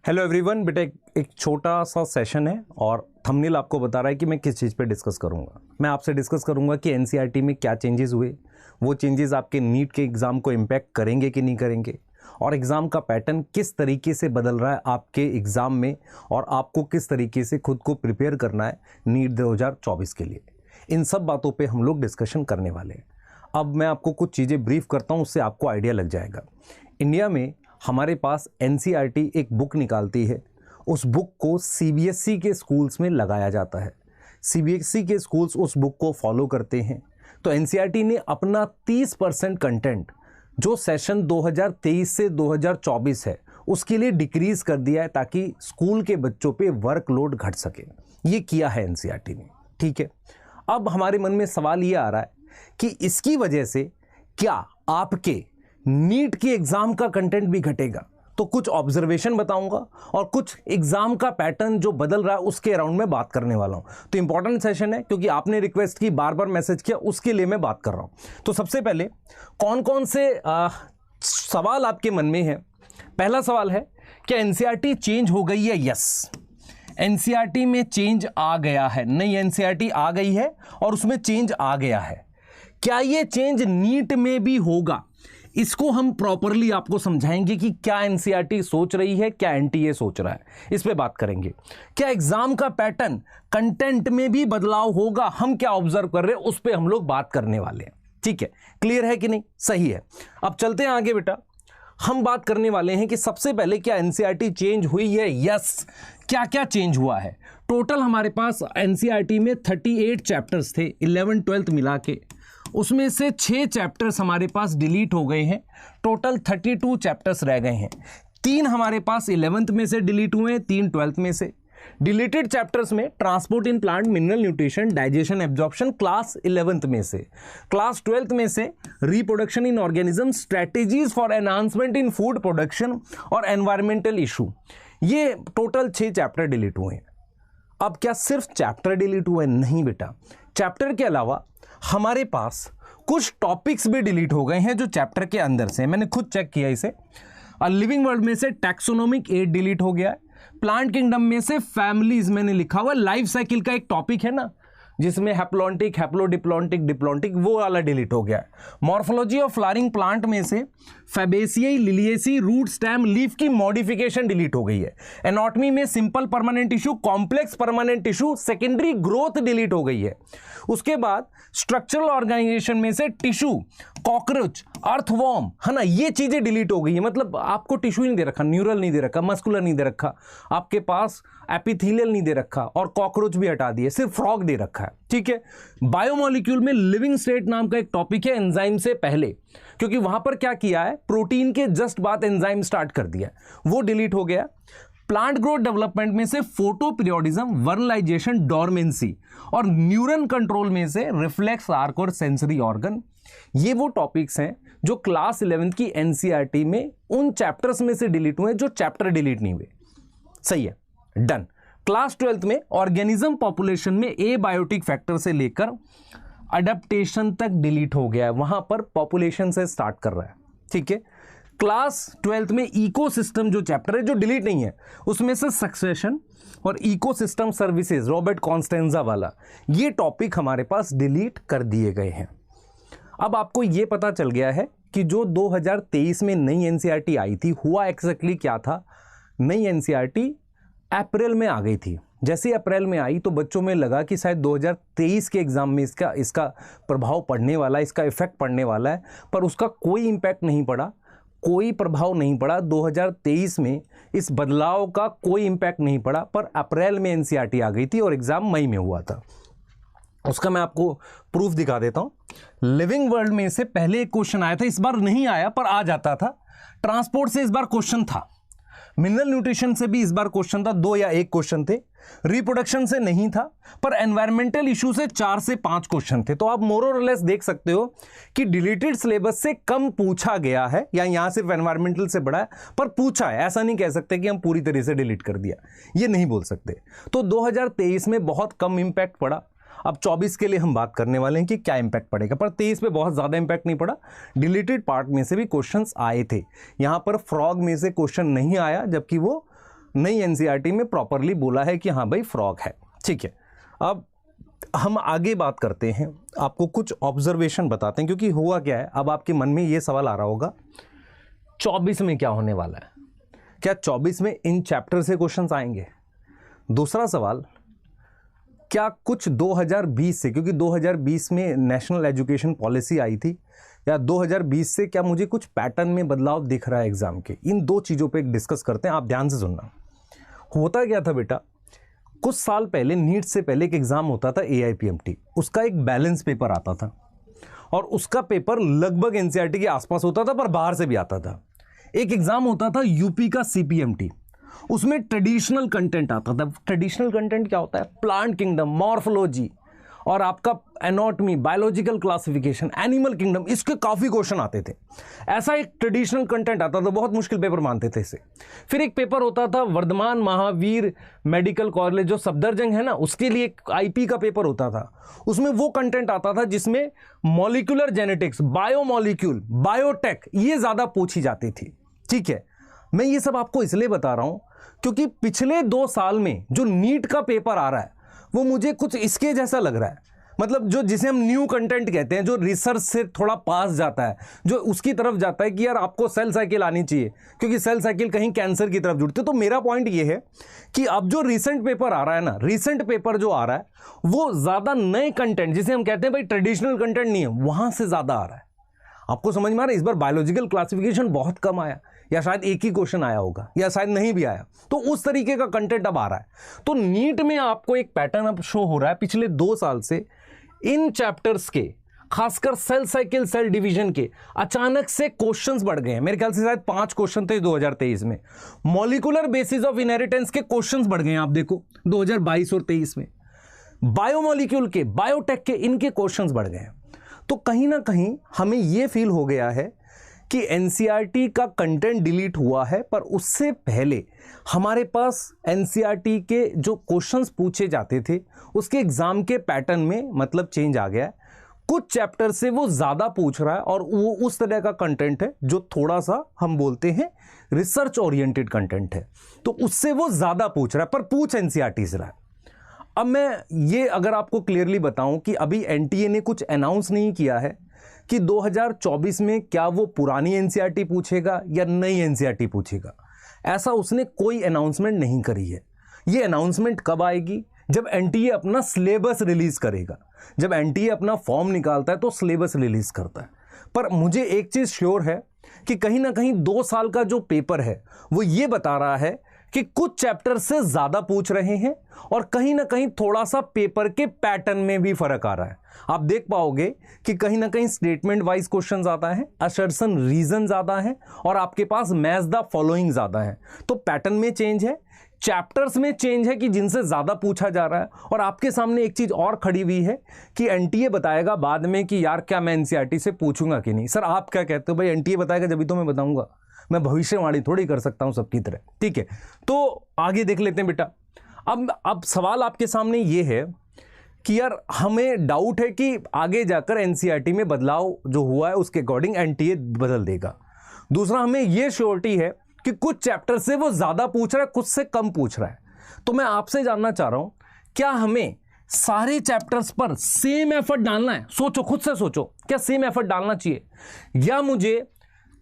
Hello everyone. बेटा एक छोटा सा सेशन है और थंबनेल आपको बता रहा है कि मैं किस चीज़ पे डिस्कस करूंगा। मैं आपसे डिस्कस करूंगा कि एनसीईआरटी में क्या चेंजेस हुए, वो चेंजेस आपके नीट के एग्ज़ाम को इम्पैक्ट करेंगे कि नहीं करेंगे, और एग्ज़ाम का पैटर्न किस तरीके से बदल रहा है आपके एग्ज़ाम में, और आपको किस तरीके से खुद को प्रिपेयर करना है नीट 2024 के लिए। इन सब बातों पर हम लोग डिस्कशन करने वाले हैं। अब मैं आपको कुछ चीज़ें ब्रीफ करता हूँ, उससे आपको आइडिया लग जाएगा। इंडिया में हमारे पास एनसीईआरटी एक बुक निकालती है, उस बुक को सीबीएसई के स्कूल्स में लगाया जाता है। सीबीएसई के स्कूल्स उस बुक को फॉलो करते हैं। तो एनसीईआरटी ने अपना 30% कंटेंट जो सेशन 2023 से 2024 है उसके लिए डिक्रीज कर दिया है, ताकि स्कूल के बच्चों पे वर्कलोड घट सके। ये किया है एनसीईआरटी ने, ठीक है। अब हमारे मन में सवाल ये आ रहा है कि इसकी वजह से क्या आपके नीट के एग्जाम का कंटेंट भी घटेगा। तो कुछ ऑब्जर्वेशन बताऊंगा और कुछ एग्जाम का पैटर्न जो बदल रहा है उसके अराउंड में बात करने वाला हूं। तो इंपॉर्टेंट सेशन है, क्योंकि आपने रिक्वेस्ट की, बार बार मैसेज किया, उसके लिए मैं बात कर रहा हूं। तो सबसे पहले कौन कौन से सवाल आपके मन में है। पहला सवाल है, क्या एनसीईआरटी चेंज हो गई है? यस, एनसीईआरटी में चेंज आ गया है। नई एनसीईआरटी आ गई है और उसमें चेंज आ गया है। क्या ये चेंज नीट में भी होगा? इसको हम प्रॉपरली आपको समझाएंगे कि क्या एनसीईआरटी सोच रही है, क्या एनटीए सोच रहा है, इस पे बात करेंगे। क्या एग्जाम का पैटर्न कंटेंट में भी बदलाव होगा, हम क्या ऑब्जर्व कर रहे हैं उस पे हम लोग बात करने वाले हैं। ठीक है, क्लियर है कि नहीं? सही है। अब चलते हैं आगे बेटा। हम बात करने वाले हैं कि सबसे पहले क्या एनसीईआरटी चेंज हुई है? यस। क्या क्या चेंज हुआ है? टोटल हमारे पास एनसीईआरटी में 38 चैप्टर्स थे 11th 12th मिला के, उसमें से 6 चैप्टर्स हमारे पास डिलीट हो गए हैं। टोटल 32 चैप्टर्स रह गए हैं। 3 हमारे पास 11th में से डिलीट हुए हैं, 3 12th में से। डिलीटेड चैप्टर्स में transport in plant, mineral nutrition, digestion, absorption class 11th में से। क्लास 12th में से reproduction in organism, strategies for enhancement in food production और एनवायरमेंटल इशू। ये टोटल 6 चैप्टर डिलीट हुए हैं। अब क्या सिर्फ चैप्टर डिलीट हुए? नहीं बेटा, चैप्टर के अलावा हमारे पास कुछ टॉपिक्स भी डिलीट हो गए हैं जो चैप्टर के अंदर से। मैंने खुद चेक किया इसे। लिविंग वर्ल्ड में से टैक्सोनोमिक एड डिलीट हो गया है। प्लांट किंगडम में से फैमिलीज मैंने लिखा हुआ, लाइफ साइकिल का एक टॉपिक है ना जिसमें हैप्लॉन्टिक, हैप्लोडिप्लॉन्टिक, डिप्लॉन्टिक, वो वाला डिलीट हो गया है। मॉर्फोलॉजी ऑफ फ्लावरिंग प्लांट में से फैबेसियाई, लिलिएसी, रूट, स्टेम, लीफ की मॉडिफिकेशन डिलीट हो गई है। एनाटॉमी में simple permanent tissue, complex permanent tissue, secondary growth delete हो गई है। उसके बाद स्ट्रक्चरल ऑर्गेनाइजेशन में से टिश्यू, कॉकरोच, अर्थवॉर्म, है ना, ये चीजें डिलीट हो गई है। मतलब आपको टिश्यू नहीं दे रखा, न्यूरल नहीं दे रखा, मस्कुलर नहीं दे रखा, आपके पास एपिथेलियल नहीं दे रखा, और कॉकरोच भी हटा दिए, सिर्फ फ्रॉग दे रखा है। ठीक है। बायोमोलिक्यूल में लिविंग स्टेट नाम का एक टॉपिक है एंजाइम से पहले, क्योंकि वहां पर क्या किया है, प्रोटीन के जस्ट बाद एंजाइम स्टार्ट कर दिया, वो डिलीट हो गया। प्लांट ग्रोथ डेवलपमेंट में से फोटो पीरियोडिज्म, वर्नलाइजेशन, डोरमेंसी, और न्यूरन कंट्रोल में से रिफ्लेक्स आर्क और सेंसरी ऑर्गन। ये वो टॉपिक्स हैं जो क्लास 11th की एनसीईआरटी में उन चैप्टर्स में से डिलीट हुए जो चैप्टर डिलीट नहीं हुए। सही है, डन। क्लास 12th में ऑर्गेनिज्म पॉपुलेशन में एबायोटिक फैक्टर से लेकर अडेप्टेशन तक डिलीट हो गया है, वहां पर पॉपुलेशन से स्टार्ट कर रहा है। ठीक है। क्लास 12th में इकोसिस्टम जो चैप्टर है जो डिलीट नहीं है, उसमें से सक्सेशन और इकोसिस्टम सर्विसेज, रॉबर्ट कॉन्स्टेंजा वाला, ये टॉपिक हमारे पास डिलीट कर दिए गए हैं। अब आपको ये पता चल गया है कि जो 2023 में नई एनसीईआरटी आई थी, हुआ एक्जैक्टली क्या था। नई एनसीईआरटी अप्रैल में आ गई थी। जैसे अप्रैल में आई तो बच्चों में लगा कि शायद 2023 के एग्जाम में इसका प्रभाव पड़ने वाला है, इसका इफेक्ट पड़ने वाला है, पर उसका कोई इम्पैक्ट नहीं पड़ा, कोई प्रभाव नहीं पड़ा। 2023 में इस बदलाव का कोई इम्पैक्ट नहीं पड़ा, पर अप्रैल में एनसीईआरटी आ गई थी और एग्जाम मई में हुआ था। उसका मैं आपको प्रूफ दिखा देता हूं। लिविंग वर्ल्ड में से पहले एक क्वेश्चन आया था, इस बार नहीं आया पर आ जाता था। ट्रांसपोर्ट से इस बार क्वेश्चन था। मिनरल न्यूट्रिशन से भी इस बार क्वेश्चन था, 2 या 1 क्वेश्चन थे। रिप्रोडक्शन से नहीं था, पर एनवायरमेंटल इशू से 4 से 5 क्वेश्चन थे। तो आप मोर और लेस देख सकते हो कि डिलीटेड सिलेबस से कम पूछा गया है, या यहां सिर्फ एनवायरमेंटल से बड़ा है पर पूछा है। ऐसा नहीं कह सकते कि हम पूरी तरह से डिलीट कर दिया, ये नहीं बोल सकते। तो 2023 में बहुत कम इंपैक्ट पड़ा। अब 24 के लिए हम बात करने वाले हैं कि क्या इंपैक्ट पड़ेगा, पर 23 पे बहुत ज़्यादा इंपैक्ट नहीं पड़ा। डिलीटेड पार्ट में से भी क्वेश्चंस आए थे। यहाँ पर फ्रॉग में से क्वेश्चन नहीं आया, जबकि वो नई एनसीईआरटी में प्रॉपरली बोला है कि हाँ भाई फ्रॉग है। ठीक है, अब हम आगे बात करते हैं, आपको कुछ ऑब्जर्वेशन बताते हैं, क्योंकि हुआ क्या है, अब आपके मन में ये सवाल आ रहा होगा 24 में क्या होने वाला है, क्या 24 में इन चैप्टर से क्वेश्चंस आएंगे। दूसरा सवाल, क्या कुछ 2020 से, क्योंकि 2020 में नेशनल एजुकेशन पॉलिसी आई थी, या 2020 से क्या मुझे कुछ पैटर्न में बदलाव दिख रहा है एग्जाम के। इन दो चीज़ों पे डिस्कस करते हैं, आप ध्यान से सुनना। होता क्या था बेटा, कुछ साल पहले नीट से पहले एक एग्जाम होता था AIPMT, उसका एक बैलेंस पेपर आता था और उसका पेपर लगभग एनसीईआरटी के आसपास होता था पर बाहर से भी आता था। एक एग्जाम होता था यूपी का CPMT, उसमें ट्रेडिशनल कंटेंट आता था। ट्रेडिशनल कंटेंट क्या होता है, प्लांट किंगडम, मॉर्फोलॉजी और आपका anatomy, biological classification, animal kingdom, इसके काफ़ी क्वेश्चन आते थे। ऐसा एक ट्रेडिशनल कंटेंट आता था, बहुत मुश्किल पेपर मानते थे इसे। फिर एक पेपर होता था वर्धमान महावीर मेडिकल कॉलेज, जो सफदरजंग है ना, उसके लिए एक IP का पेपर होता था। उसमें वो कंटेंट आता था जिसमें मॉलिक्यूलर जेनेटिक्स, बायोमॉलिक्यूल, बायोटेक, ये ज़्यादा पूछी जाती थी। ठीक है, मैं ये सब आपको इसलिए बता रहा हूँ क्योंकि पिछले 2 साल में जो नीट का पेपर आ रहा है वो मुझे कुछ इसके जैसा लग रहा है। मतलब जो जिसे हम न्यू कंटेंट कहते हैं, जो रिसर्च से थोड़ा पास जाता है, जो उसकी तरफ जाता है कि यार आपको सेल साइकिल आनी चाहिए, क्योंकि सेल साइकिल कहीं कैंसर की तरफ जुड़ती है। तो मेरा पॉइंट ये है कि अब जो रिसेंट पेपर आ रहा है ना, रिसेंट पेपर जो आ रहा है वो ज़्यादा नए कंटेंट, जिसे हम कहते हैं भाई ट्रेडिशनल कंटेंट नहीं है, वहाँ से ज़्यादा आ रहा है। आपको समझ में आ रहा है, इस बार बायोलॉजिकल क्लासिफिकेशन बहुत कम आया, या शायद एक ही क्वेश्चन आया होगा, या शायद नहीं भी आया, तो उस तरीके का कंटेंट अब आ रहा है। तो नीट में आपको एक पैटर्न अब शो हो रहा है पिछले 2 साल से, इन चैप्टर्स के, खासकर सेल साइकिल, सेल डिवीजन के अचानक से क्वेश्चंस बढ़ गए हैं। मेरे ख्याल से शायद 5 क्वेश्चन थे 2023 में। मॉलिक्यूलर बेसिस ऑफ इनहेरिटेंस के क्वेश्चंस बढ़ गए हैं, आप देखो 2022 और 23 में। बायोमॉलिक्यूल के, बायोटेक के, इनके क्वेश्चंस बढ़ गए हैं। तो कहीं ना कहीं हमें यह फील हो गया है कि एनसीईआरटी का कंटेंट डिलीट हुआ है, पर उससे पहले हमारे पास एनसीईआरटी के जो क्वेश्चंस पूछे जाते थे उसके एग्जाम के पैटर्न में मतलब चेंज आ गया है। कुछ चैप्टर से वो ज़्यादा पूछ रहा है और वो उस तरह का कंटेंट है जो थोड़ा सा हम बोलते हैं रिसर्च ओरिएंटेड कंटेंट है, तो उससे वो ज़्यादा पूछ रहा है, पर पूछ एनसीईआरटी से रहा है। अब मैं ये अगर आपको क्लियरली बताऊं कि अभी एनटीए ने कुछ अनाउंस नहीं किया है कि 2024 में क्या वो पुरानी एनसीईआरटी पूछेगा या नई एनसीईआरटी पूछेगा, ऐसा उसने कोई अनाउंसमेंट नहीं करी है। ये अनाउंसमेंट कब आएगी, जब एनटीए अपना सिलेबस रिलीज करेगा। जब एनटीए अपना फॉर्म निकालता है तो सिलेबस रिलीज करता है। पर मुझे एक चीज श्योर है कि कहीं ना कहीं 2 साल का जो पेपर है वो ये बता रहा है कि कुछ चैप्टर से ज्यादा पूछ रहे हैं और कहीं ना कहीं थोड़ा सा पेपर के पैटर्न में भी फर्क आ रहा है। आप देख पाओगे कि कहीं ना कहीं स्टेटमेंट वाइज क्वेश्चन ज्यादा है, असर्शन रीजन ज्यादा है और आपके पास मैच द फॉलोइंग ज्यादा है। तो पैटर्न में चेंज है, चैप्टर्स में चेंज है कि जिनसे ज्यादा पूछा जा रहा है। और आपके सामने एक चीज और खड़ी हुई है कि एनटीए बताएगा बाद में कि यार क्या मैं एनसीईआरटी से पूछूंगा कि नहीं। सर आप क्या कहते हो? भाई एनटीए बताएगा जब तो मैं बताऊंगा, मैं भविष्यवाणी थोड़ी कर सकता हूं सबकी तरह। ठीक है, तो आगे देख लेते हैं बेटा। अब सवाल आपके सामने ये है कि यार हमें डाउट है कि आगे जाकर एनसीईआरटी में बदलाव जो हुआ है उसके अकॉर्डिंग एनटीए बदल देगा। दूसरा, हमें यह श्योरिटी है कि कुछ चैप्टर से वो ज्यादा पूछ रहा है, कुछ से कम पूछ रहा है। तो मैं आपसे जानना चाह रहा हूं, क्या हमें सारे चैप्टर्स पर सेम एफर्ट डालना है? सोचो, खुद से सोचो, क्या सेम एफर्ट डालना चाहिए या मुझे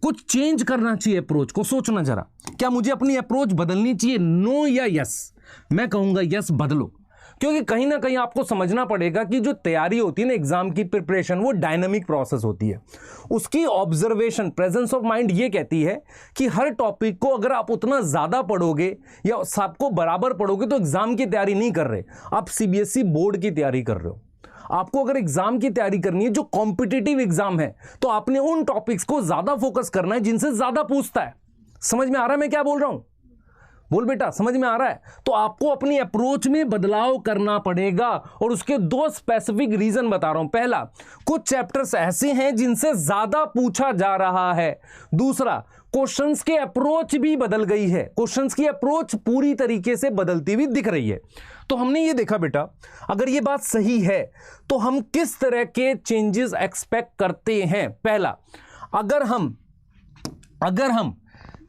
कुछ चेंज करना चाहिए अप्रोच को? सोचना जरा, क्या मुझे अपनी अप्रोच बदलनी चाहिए? नो या यस? मैं कहूंगा यस, बदलो। क्योंकि कहीं ना कहीं आपको समझना पड़ेगा कि जो तैयारी होती है ना एग्जाम की प्रिपरेशन, वो डायनामिक प्रोसेस होती है। उसकी ऑब्जर्वेशन, प्रेजेंस ऑफ माइंड ये कहती है कि हर टॉपिक को अगर आप उतना ज्यादा पढ़ोगे या सबको बराबर पढ़ोगे तो एग्जाम की तैयारी नहीं कर रहे, आप सीबीएसई बोर्ड की तैयारी कर रहे हो। आपको अगर एग्जाम की तैयारी करनी है जो कॉम्पिटिटिव एग्जाम है, तो आपने उन टॉपिक्स को ज्यादा फोकस करना है जिनसे ज्यादा पूछता है। समझ में आ रहा है मैं क्या बोल रहा हूं? बोल बेटा, समझ में आ रहा है? तो आपको अपनी अप्रोच में बदलाव करना पड़ेगा और उसके 2 स्पेसिफिक रीजन बता रहा हूं। पहला, कुछ चैप्टर्स ऐसे हैं जिनसे ज्यादा पूछा जा रहा है। दूसरा, क्वेश्चंस के अप्रोच भी बदल गई है, क्वेश्चंस की अप्रोच पूरी तरीके से बदलती हुई दिख रही है। तो हमने ये देखा बेटा, अगर ये बात सही है तो हम किस तरह के चेंजेस एक्सपेक्ट करते हैं। पहला, अगर हम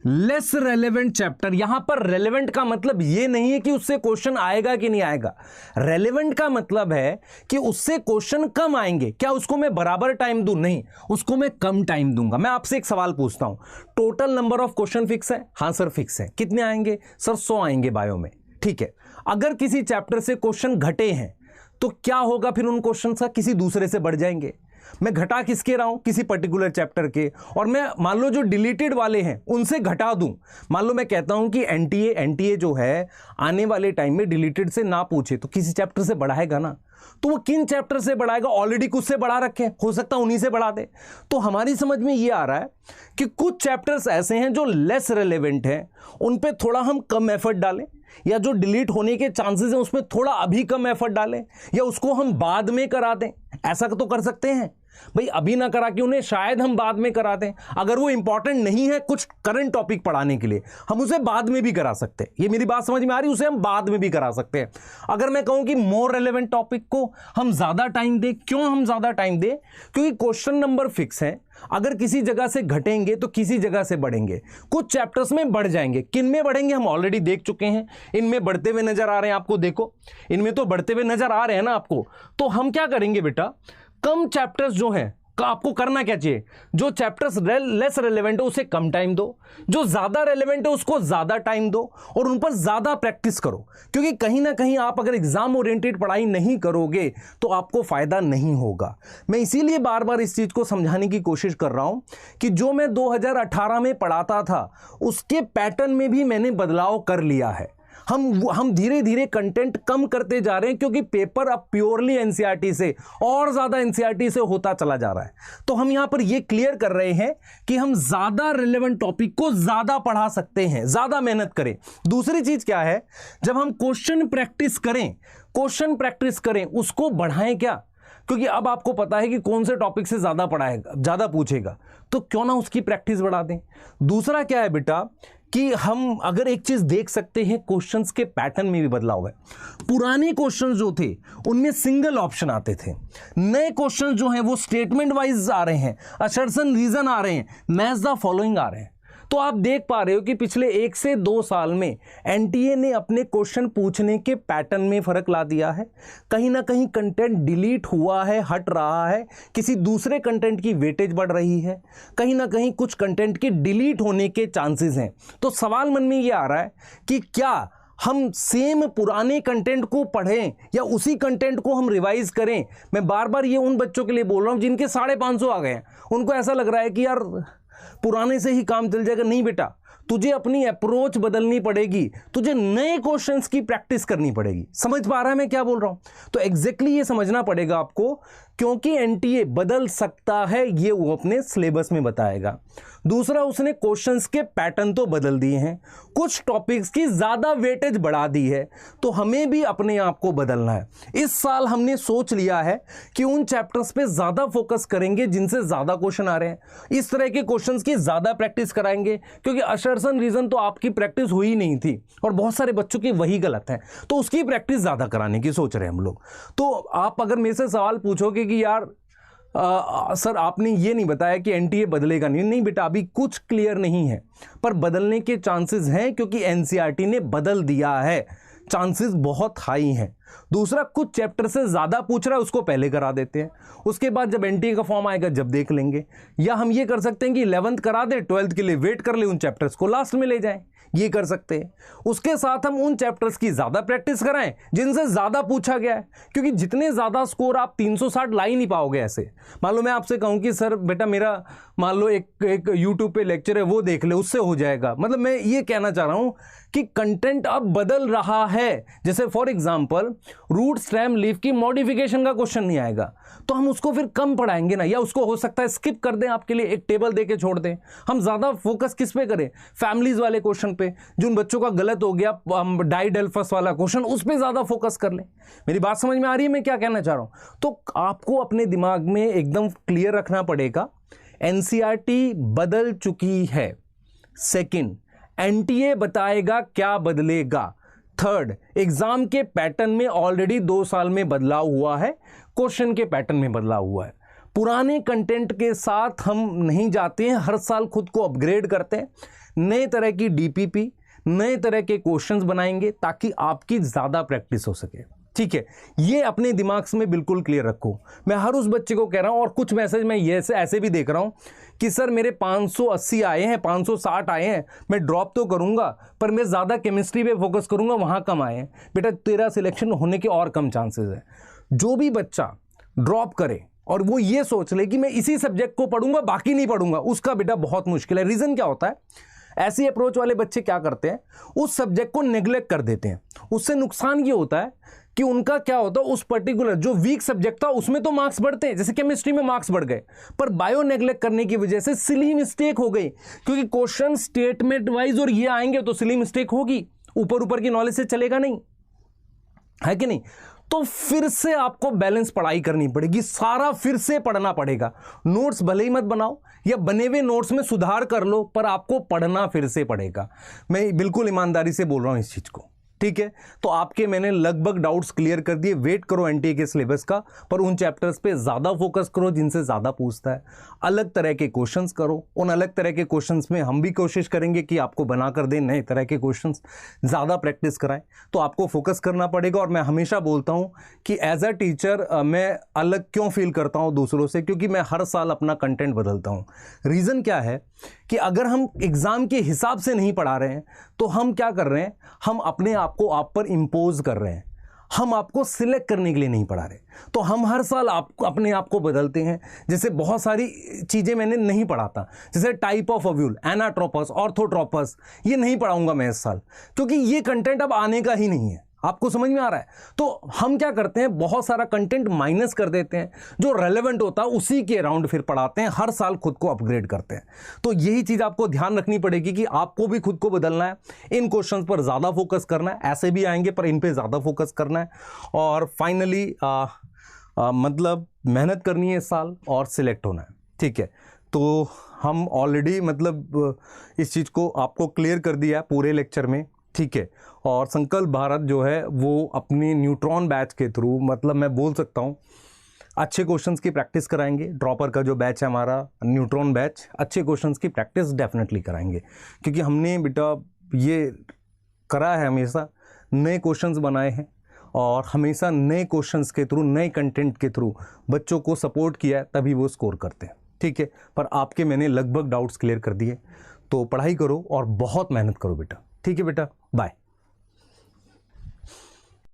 लेस रेलेवेंट चैप्टर। यहां पर रेलेवेंट का मतलब यह नहीं है कि उससे क्वेश्चन आएगा कि नहीं आएगा। रेलेवेंट का मतलब है कि उससे क्वेश्चन कम आएंगे। क्या उसको मैं बराबर टाइम दूं? नहीं, उसको मैं कम टाइम दूंगा। मैं आपसे एक सवाल पूछता हूं, total number of question fix है? हां सर फिक्स है। कितने आएंगे? सर 100 आएंगे बायो में। ठीक है, अगर किसी चैप्टर से क्वेश्चन घटे हैं तो क्या होगा फिर उन क्वेश्चन का? किसी दूसरे से बढ़ जाएंगे। मैं घटा किसके रहा हूं? किसी पर्टिकुलर चैप्टर के। और मैं मान लो जो डिलीटेड वाले हैं उनसे घटा दूं। मान लो मैं कहता हूं कि एनटीए जो है आने वाले टाइम में डिलीटेड से ना पूछे तो किसी चैप्टर से बढ़ाएगा ना। तो वो किन चैप्टर से बढ़ाएगा? ऑलरेडी कुछ से बढ़ा रखे हैं, हो सकता है उन्हीं से बढ़ा दे। तो हमारी समझ में ये आ रहा है कि कुछ चैप्टर्स ऐसे हैं जो लेस रेलेवेंट हैं, उन पे थोड़ा हम कम एफर्ट डालें, या जो डिलीट होने के चांसेस हैं उसमें थोड़ा अभी कम एफर्ट डालें, या उसको हम बाद में करा दें। ऐसा तो कर सकते हैं भाई, अभी ना करा के उन्हें शायद हम बाद में करा दें। अगर वो इंपॉर्टेंट नहीं है कुछ करंट टॉपिक पढ़ाने के लिए, हम उसे बाद में भी करा सकते हैं। ये मेरी बात समझ में आ रही? उसे हम बाद में भी करा सकते हैं। अगर मैं कहूं कि मोर रेलेवेंट टॉपिक को हम ज्यादा टाइम दें, क्यों हम ज्यादा टाइम दें? क्योंकि क्वेश्चन नंबर फिक्स है। अगर किसी जगह से घटेंगे तो किसी जगह से बढ़ेंगे। कुछ चैप्टर्स में बढ़ जाएंगे। किन में बढ़ेंगे हम ऑलरेडी देख चुके हैं। इनमें बढ़ते हुए नजर आ रहे हैं आपको, देखो इनमें तो बढ़ते हुए नजर आ रहे हैं ना आपको। तो हम क्या करेंगे बेटा, कम चैप्टर्स जो हैं आपको करना क्या चाहिए? जो चैप्टर्स लेस रेलेवेंट है उसे कम टाइम दो, जो ज्यादा रेलेवेंट है उसको ज्यादा टाइम दो, और उन पर ज्यादा प्रैक्टिस करो। क्योंकि कहीं ना कहीं आप अगर एग्जाम ओरिएंटेड पढ़ाई नहीं करोगे तो आपको फायदा नहीं होगा। मैं इसीलिए बार बार इस चीज को समझाने की कोशिश कर रहा हूं कि जो मैं 2018 में पढ़ाता था उसके पैटर्न में भी मैंने बदलाव कर लिया है। हम धीरे धीरे कंटेंट कम करते जा रहे हैं, क्योंकि पेपर अब प्योरली एनसीईआरटी से और ज्यादा एनसीईआरटी से होता चला जा रहा है। तो हम यहां पर यह क्लियर कर रहे हैं कि हम ज्यादा रिलेवेंट टॉपिक को ज्यादा पढ़ा सकते हैं, ज्यादा मेहनत करें। दूसरी चीज क्या है, जब हम क्वेश्चन प्रैक्टिस करें उसको बढ़ाएं क्या? क्योंकि अब आपको पता है कि कौन से टॉपिक से ज्यादा पढ़ाएगा, ज्यादा पूछेगा, तो क्यों ना उसकी प्रैक्टिस बढ़ा दें। दूसरा क्या है बेटा कि हम अगर एक चीज देख सकते हैं, क्वेश्चंस के पैटर्न में भी बदलाव है। पुराने क्वेश्चंस जो थे उनमें सिंगल ऑप्शन आते थे। नए क्वेश्चंस जो हैं वो स्टेटमेंट वाइज आ रहे हैं, असर्शन रीजन आ रहे हैं, मैच द फॉलोइंग आ रहे हैं। तो आप देख पा रहे हो कि पिछले 1 से 2 साल में एनटीए ने अपने क्वेश्चन पूछने के पैटर्न में फर्क ला दिया है। कहीं ना कहीं कंटेंट डिलीट हुआ है, हट रहा है, किसी दूसरे कंटेंट की वेटेज बढ़ रही है, कहीं ना कहीं कुछ कंटेंट के डिलीट होने के चांसेस हैं। तो सवाल मन में ये आ रहा है कि क्या हम सेम पुराने कंटेंट को पढ़ें या उसी कंटेंट को हम रिवाइज करें। मैं बार बार ये उन बच्चों के लिए बोल रहा हूं जिनके 550 आ गए हैं। उनको ऐसा लग रहा है कि यार पुराने से ही काम चल जाएगा। नहीं बेटा, तुझे अपनी अप्रोच बदलनी पड़ेगी, तुझे नए क्वेश्चंस की प्रैक्टिस करनी पड़ेगी। समझ पा रहा है मैं क्या बोल रहा हूं? तो एग्जैक्टली ये समझना पड़ेगा आपको, क्योंकि एनटीए बदल सकता है, ये वो अपने सिलेबस में बताएगा। दूसरा, उसने क्वेश्चंस के पैटर्न तो बदल दिए हैं, कुछ टॉपिक्स की ज्यादा वेटेज बढ़ा दी है, तो हमें भी अपने आप को बदलना है। इस साल हमने सोच लिया है कि उन चैप्टर्स पे ज्यादा फोकस करेंगे जिनसे ज्यादा क्वेश्चन आ रहे हैं। इस तरह के क्वेश्चंस की ज्यादा प्रैक्टिस कराएंगे, क्योंकि असर्शन रीजन तो आपकी प्रैक्टिस हुई नहीं थी और बहुत सारे बच्चों की वही गलत है, तो उसकी प्रैक्टिस ज्यादा कराने की सोच रहे हैं हम लोग। तो आप अगर मेरे से सवाल पूछोगे कि यार सर आपने ये नहीं बताया कि एनटीए बदलेगा नहीं बेटा, अभी कुछ क्लियर नहीं है, पर बदलने के चांसेस हैं, क्योंकि एनसीईआरटी ने बदल दिया है, चांसेस बहुत हाई हैं। दूसरा, कुछ चैप्टर से ज्यादा पूछ रहा है उसको पहले करा देते हैं, उसके बाद जब एनटीए का फॉर्म आएगा जब देख लेंगे। या हम ये कर सकते हैं कि 11th करा दे, 12th के लिए वेट कर ले, उन चैप्टर्स को लास्ट में ले जाएं, ये कर सकते हैं। उसके साथ हम उन चैप्टर्स की ज्यादा प्रैक्टिस कराएं जिनसे ज्यादा पूछा गया है, क्योंकि जितने ज्यादा स्कोर आप 360 ला ही नहीं पाओगे ऐसे। मान लो मैं आपसे कहूं कि सर बेटा मेरा मान लो एक यूट्यूब पे लेक्चर है वो देख ले, उससे हो जाएगा। मतलब मैं ये कहना चाह रहा हूं कि कंटेंट अब बदल रहा है। जैसे for example root stem leaf की मॉडिफिकेशन का क्वेश्चन नहीं आएगा तो हम उसको फिर कम पढ़ाएंगे ना, या उसको हो सकता है स्किप कर दें, आपके लिए एक टेबल दे के छोड़ दें। हम ज्यादा फोकस किस पे करें? फैमिलीज वाले क्वेश्चन पे, जो उन बच्चों का गलत हो गया डाइडेल्फस वाला क्वेश्चन, उस पे ज्यादा फोकस कर लें। मेरी बात समझ में आ रही है मैं क्या कहना चाह रहा हूं? तो आपको अपने दिमाग में एकदम क्लियर रखना पड़ेगा, एनसीईआरटी बदल चुकी है। सेकंड, एनटीए बताएगा क्या बदलेगा। थर्ड, एग्जाम के पैटर्न में ऑलरेडी 2 साल में बदलाव हुआ है, क्वेश्चन के पैटर्न में बदलाव हुआ है। पुराने कंटेंट के साथ हम नहीं जाते हैं, हर साल खुद को अपग्रेड करते हैं, नए तरह की डीपीपी, नए तरह के क्वेश्चंस बनाएंगे ताकि आपकी ज़्यादा प्रैक्टिस हो सके। ठीक है, ये अपने दिमाग में बिल्कुल क्लियर रखो। मैं हर उस बच्चे को कह रहा हूं, और कुछ मैसेज मैं ये ऐसे भी देख रहा हूं कि सर मेरे 580 आए हैं, 560 आए हैं, मैं ड्रॉप तो करूंगा पर मैं ज़्यादा केमिस्ट्री पे फोकस करूंगा, वहां कम आए हैं। बेटा तेरा सिलेक्शन होने के और कम चांसेस है। जो भी बच्चा ड्रॉप करे और वो ये सोच ले कि मैं इसी सब्जेक्ट को पढ़ूंगा बाकी नहीं पढ़ूंगा, उसका बेटा बहुत मुश्किल है। रीज़न क्या होता है, ऐसी अप्रोच वाले बच्चे क्या करते हैं, उस सब्जेक्ट को नेग्लेक्ट कर देते हैं। उससे नुकसान ये होता है कि उनका क्या होता है, उस पर्टिकुलर जो वीक सब्जेक्ट था उसमें तो मार्क्स बढ़ते हैं, जैसे केमिस्ट्री में मार्क्स बढ़ गए, पर बायो नेग्लेक्ट करने की वजह से सिली मिस्टेक हो गई, क्योंकि क्वेश्चन स्टेटमेंट वाइज और ये आएंगे तो सिली मिस्टेक होगी, ऊपर ऊपर की नॉलेज से चलेगा नहीं, है कि नहीं। तो फिर से आपको बैलेंस पढ़ाई करनी पड़ेगी, सारा फिर से पढ़ना पड़ेगा। नोट्स भले ही मत बनाओ या बने हुए नोट्स में सुधार कर लो, पर आपको पढ़ना फिर से पड़ेगा। मैं बिल्कुल ईमानदारी से बोल रहा हूं इस चीज को, ठीक है। तो आपके मैंने लगभग डाउट्स क्लियर कर दिए। वेट करो एनटीए के सिलेबस का, पर उन चैप्टर्स पे ज़्यादा फोकस करो जिनसे ज़्यादा पूछता है। अलग तरह के क्वेश्चंस करो, उन अलग तरह के क्वेश्चंस में हम भी कोशिश करेंगे कि आपको बना कर दें नए तरह के क्वेश्चंस, ज़्यादा प्रैक्टिस कराएं। तो आपको फोकस करना पड़ेगा। और मैं हमेशा बोलता हूँ कि एज अ टीचर मैं अलग क्यों फील करता हूँ दूसरों से, क्योंकि मैं हर साल अपना कंटेंट बदलता हूँ। रीज़न क्या है कि अगर हम एग्ज़ाम के हिसाब से नहीं पढ़ा रहे हैं तो हम क्या कर रहे हैं, हम अपने आप को आप पर इम्पोज कर रहे हैं। हम आपको सिलेक्ट करने के लिए नहीं पढ़ा रहे। तो हम हर साल अपने आप को बदलते हैं। जैसे बहुत सारी चीज़ें मैंने नहीं पढ़ाता, जैसे type of ovule, anatropous, orthotropous, ये नहीं पढ़ाऊंगा मैं इस साल, क्योंकि ये कंटेंट अब आने का ही नहीं है। आपको समझ में आ रहा है। तो हम क्या करते हैं, बहुत सारा कंटेंट माइनस कर देते हैं, जो रेलेवेंट होता है उसी के अराउंड फिर पढ़ाते हैं। हर साल खुद को अपग्रेड करते हैं। तो यही चीज़ आपको ध्यान रखनी पड़ेगी कि आपको भी खुद को बदलना है, इन क्वेश्चंस पर ज़्यादा फोकस करना है। ऐसे भी आएंगे पर इन पे ज़्यादा फोकस करना है। और फाइनली मतलब मेहनत करनी है इस साल और सिलेक्ट होना है, ठीक है। तो हम ऑलरेडी मतलब इस चीज़ को आपको क्लियर कर दिया पूरे लेक्चर में, ठीक है। और संकल्प भारत जो है वो अपनी न्यूट्रॉन बैच के थ्रू, मतलब मैं बोल सकता हूँ, अच्छे क्वेश्चंस की प्रैक्टिस कराएंगे। ड्रॉपर का जो बैच है हमारा न्यूट्रॉन बैच, अच्छे क्वेश्चंस की प्रैक्टिस डेफिनेटली कराएंगे, क्योंकि हमने बेटा ये करा है, हमेशा नए क्वेश्चंस बनाए हैं और हमेशा नए क्वेश्चंस के थ्रू, नए कंटेंट के थ्रू बच्चों को सपोर्ट किया है, तभी वो स्कोर करते हैं, ठीक है। पर आपके मैंने लगभग डाउट्स क्लियर कर दिए। तो पढ़ाई करो और बहुत मेहनत करो बेटा, ठीक है बेटा, बाय।